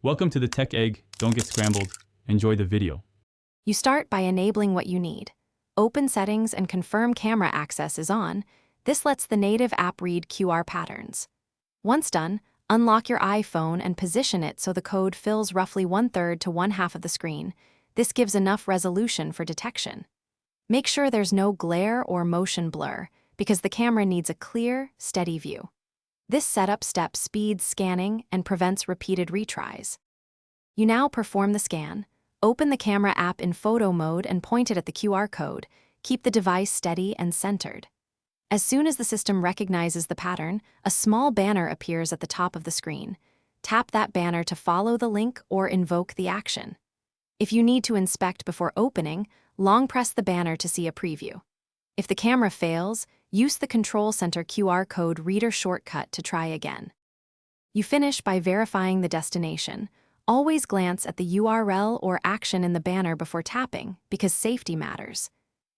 Welcome to the Tech Egg. Don't get scrambled. Enjoy the video. You start by enabling what you need. Open settings and confirm camera access is on. This lets the native app read QR patterns. Once done, unlock your iPhone and position it so the code fills roughly 1/3 to 1/2 of the screen. This gives enough resolution for detection. Make sure there's no glare or motion blur, because the camera needs a clear, steady view. This setup step speeds scanning and prevents repeated retries. You now perform the scan. Open the camera app in photo mode and point it at the QR code. Keep the device steady and centered. As soon as the system recognizes the pattern, a small banner appears at the top of the screen. Tap that banner to follow the link or invoke the action. If you need to inspect before opening, long press the banner to see a preview. If the camera fails, use the Control Center QR code reader shortcut to try again. You finish by verifying the destination. Always glance at the URL or action in the banner before tapping, because safety matters.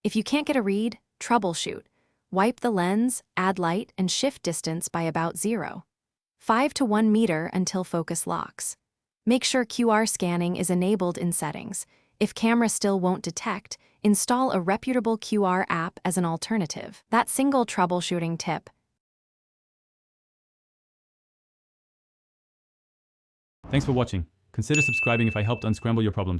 If you can't get a read, troubleshoot. Wipe the lens, add light, and shift distance by about 0.5 to 1 meter until focus locks. Make sure QR scanning is enabled in settings. If camera still won't detect, install a reputable QR app as an alternative. That single troubleshooting tip. Thanks for watching. Consider subscribing if I helped unscramble your problems.